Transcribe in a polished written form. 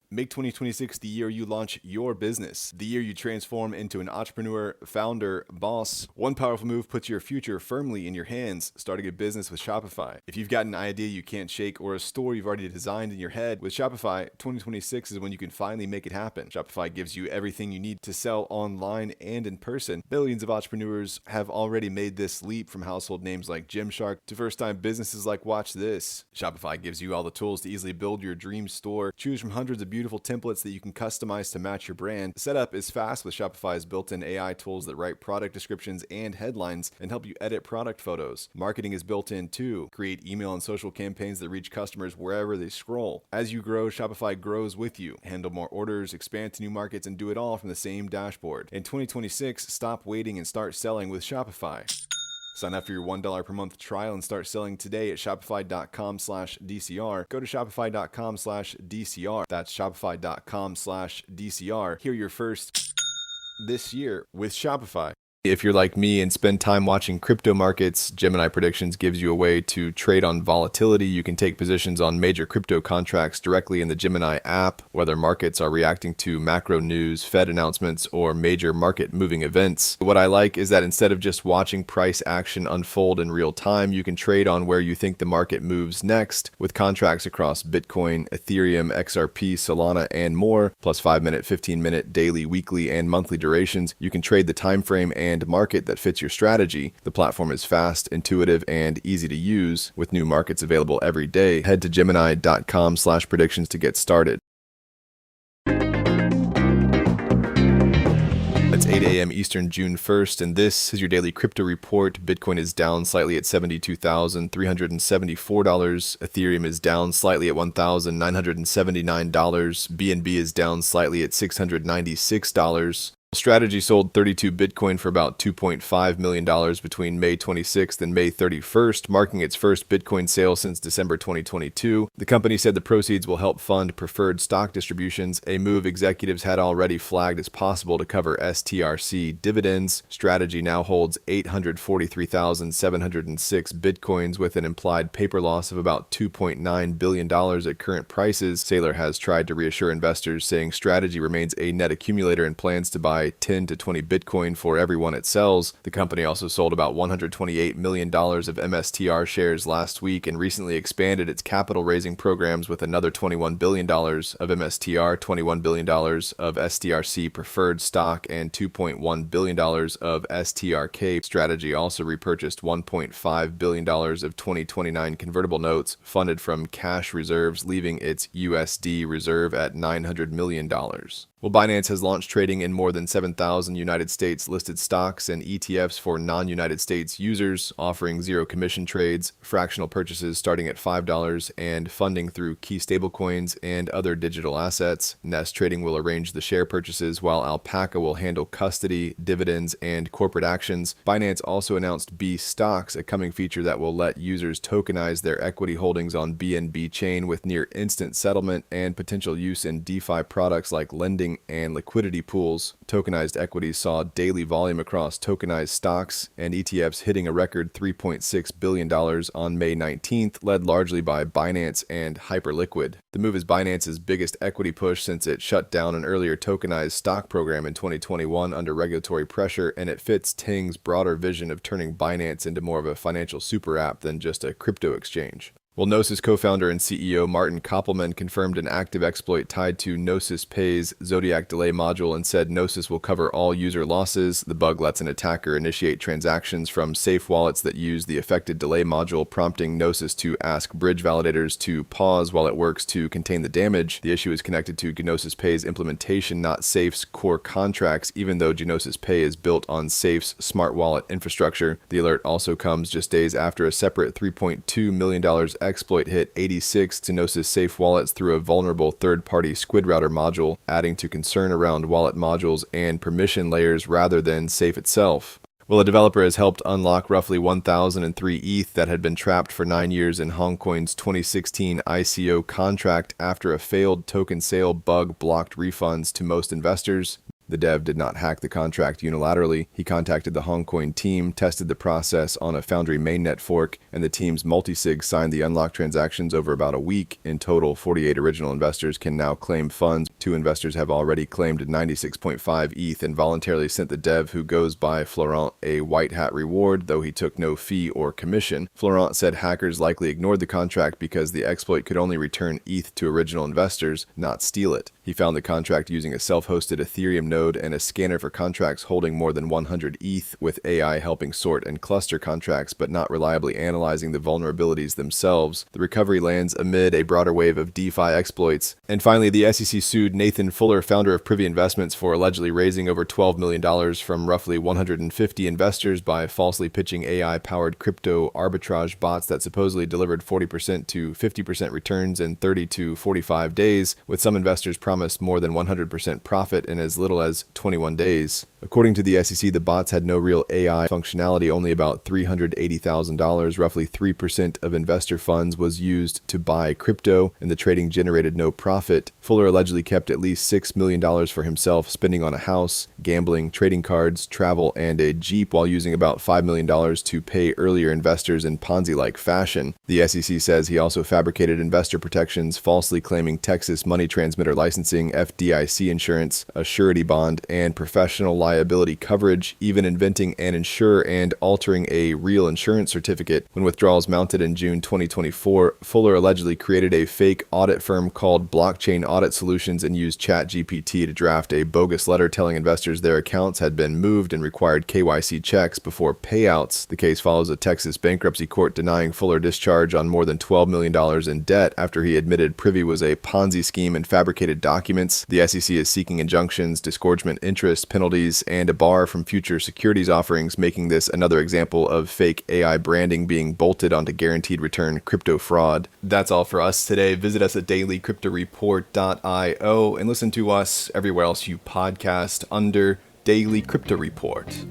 Make 2026 the year you launch your business, the year you transform into an entrepreneur, founder, boss. One powerful move puts your future firmly in your hands, starting a business with Shopify. If you've got an idea you can't shake or a store you've already designed in your head, with Shopify, 2026 is when you can finally make it happen. Shopify gives you everything you need to sell online and in person. Billions of entrepreneurs have already made this leap, from household names like Gymshark to first-time businesses like Watch This. Shopify gives you all the tools to easily build your dream store. Choose from hundreds of beautiful templates that you can customize to match your brand. The setup is fast with Shopify's built-in AI tools that write product descriptions and headlines and help you edit product photos. Marketing is built in too. Create email and social campaigns that reach customers wherever they scroll. As you grow, Shopify grows with you. Handle more orders, expand to new markets, and do it all from the same dashboard. In 2026, stop waiting and start selling with Shopify. Sign up for your $1 per month trial and start selling today at shopify.com/DCR. Go to shopify.com/DCR. That's shopify.com/DCR. Hear your first this year with Shopify. If you're like me and spend time watching crypto markets, Gemini Predictions gives you a way to trade on volatility. You can take positions on major crypto contracts directly in the Gemini app, whether markets are reacting to macro news, Fed announcements, or major market moving events. What I like is that instead of just watching price action unfold in real time, you can trade on where you think the market moves next, with contracts across Bitcoin, Ethereum, XRP, Solana, and more, plus 5-minute, 15-minute, daily, weekly, and monthly durations. You can trade the time frame and market that fits your strategy. The platform is fast, intuitive, and easy to use, with new markets available every day. Head to gemini.com/predictions to get started. It's 8 a.m. Eastern, June 1st, and this is your daily crypto report. Bitcoin is down slightly at $72,374. Ethereum is down slightly at $1,979. BNB is down slightly at $696. Strategy sold 32 Bitcoin for about $2.5 million between May 26th and May 31st, marking its first Bitcoin sale since December 2022. The company said the proceeds will help fund preferred stock distributions, a move executives had already flagged as possible to cover STRC dividends. Strategy now holds 843,706 Bitcoins with an implied paper loss of about $2.9 billion at current prices. Saylor has tried to reassure investors, saying Strategy remains a net accumulator and plans to buy 10 to 20 Bitcoin for every one it sells. The company also sold about $128 million of MSTR shares last week and recently expanded its capital raising programs with another $21 billion of MSTR, $21 billion of STRC preferred stock, and $2.1 billion of STRK. Strategy also repurchased $1.5 billion of 2029 convertible notes funded from cash reserves, leaving its USD reserve at $900 million. Well, Binance has launched trading in more than 7,000 United States listed stocks and ETFs for non-United States users, offering zero commission trades, fractional purchases starting at $5, and funding through key stablecoins and other digital assets. Nest Trading will arrange the share purchases, while Alpaca will handle custody, dividends, and corporate actions. Binance also announced B Stocks, a coming feature that will let users tokenize their equity holdings on BNB chain with near instant settlement and potential use in DeFi products like lending and liquidity pools. Tokenized equities saw daily volume across tokenized stocks and ETFs hitting a record $3.6 billion on May 19th, led largely by Binance and Hyperliquid. The move is Binance's biggest equity push since it shut down an earlier tokenized stock program in 2021 under regulatory pressure, and it fits Ting's broader vision of turning Binance into more of a financial super app than just a crypto exchange. Well, Gnosis co-founder and CEO Martin Koppelman confirmed an active exploit tied to Gnosis Pay's Zodiac delay module and said Gnosis will cover all user losses. The bug lets an attacker initiate transactions from safe wallets that use the affected delay module, prompting Gnosis to ask bridge validators to pause while it works to contain the damage. The issue is connected to Gnosis Pay's implementation, not Safe's core contracts, even though Gnosis Pay is built on Safe's smart wallet infrastructure. The alert also comes just days after a separate $3.2 million exploit hit 86 Gnosis safe wallets through a vulnerable third-party Squid Router module, adding to concern around wallet modules and permission layers rather than Safe itself. Well, a developer has helped unlock roughly 1,003 ETH that had been trapped for 9 years in Hongcoin's 2016 ICO contract after a failed token sale bug blocked refunds to most investors. The dev did not hack the contract unilaterally. He contacted the Hongcoin team, tested the process on a Foundry mainnet fork, and the team's multisig signed the unlock transactions over about a week. In total, 48 original investors can now claim funds. 2 investors have already claimed 96.5 ETH and voluntarily sent the dev, who goes by Florent, a white hat reward, though he took no fee or commission. Florent said hackers likely ignored the contract because the exploit could only return ETH to original investors, not steal it. He found the contract using a self-hosted Ethereum node and a scanner for contracts holding more than 100 ETH, with AI helping sort and cluster contracts but not reliably analyzing the vulnerabilities themselves. The recovery lands amid a broader wave of DeFi exploits. And finally, the SEC sued Nathan Fuller, founder of Privy Investments, for allegedly raising over $12 million from roughly 150 investors by falsely pitching AI-powered crypto arbitrage bots that supposedly delivered 40% to 50% returns in 30 to 45 days, with some investors promised more than 100% profit in as little as 21 days. According to the SEC, the bots had no real AI functionality. Only about $380,000, roughly 3% of investor funds, was used to buy crypto, and the trading generated no profit. Fuller allegedly kept at least $6 million for himself, spending on a house, gambling, trading cards, travel, and a Jeep, while using about $5 million to pay earlier investors in Ponzi-like fashion. The SEC says he also fabricated investor protections, falsely claiming Texas money transmitter licensing, FDIC insurance, a surety bond, and professional liability coverage, even inventing an insurer and altering a real insurance certificate. When withdrawals mounted in June 2024, Fuller allegedly created a fake audit firm called Blockchain Audit Solutions and used ChatGPT to draft a bogus letter telling investors their accounts had been moved and required KYC checks before payouts. The case follows a Texas bankruptcy court denying Fuller discharge on more than $12 million in debt after he admitted Privy was a Ponzi scheme and fabricated documents. The SEC is seeking injunctions, disgorgement interest, penalties, and a bar from future securities offerings, making this another example of fake AI branding being bolted onto guaranteed return crypto fraud. That's all for us today. Visit us at dailycryptoreport.io and listen to us everywhere else you podcast under Daily Crypto Report.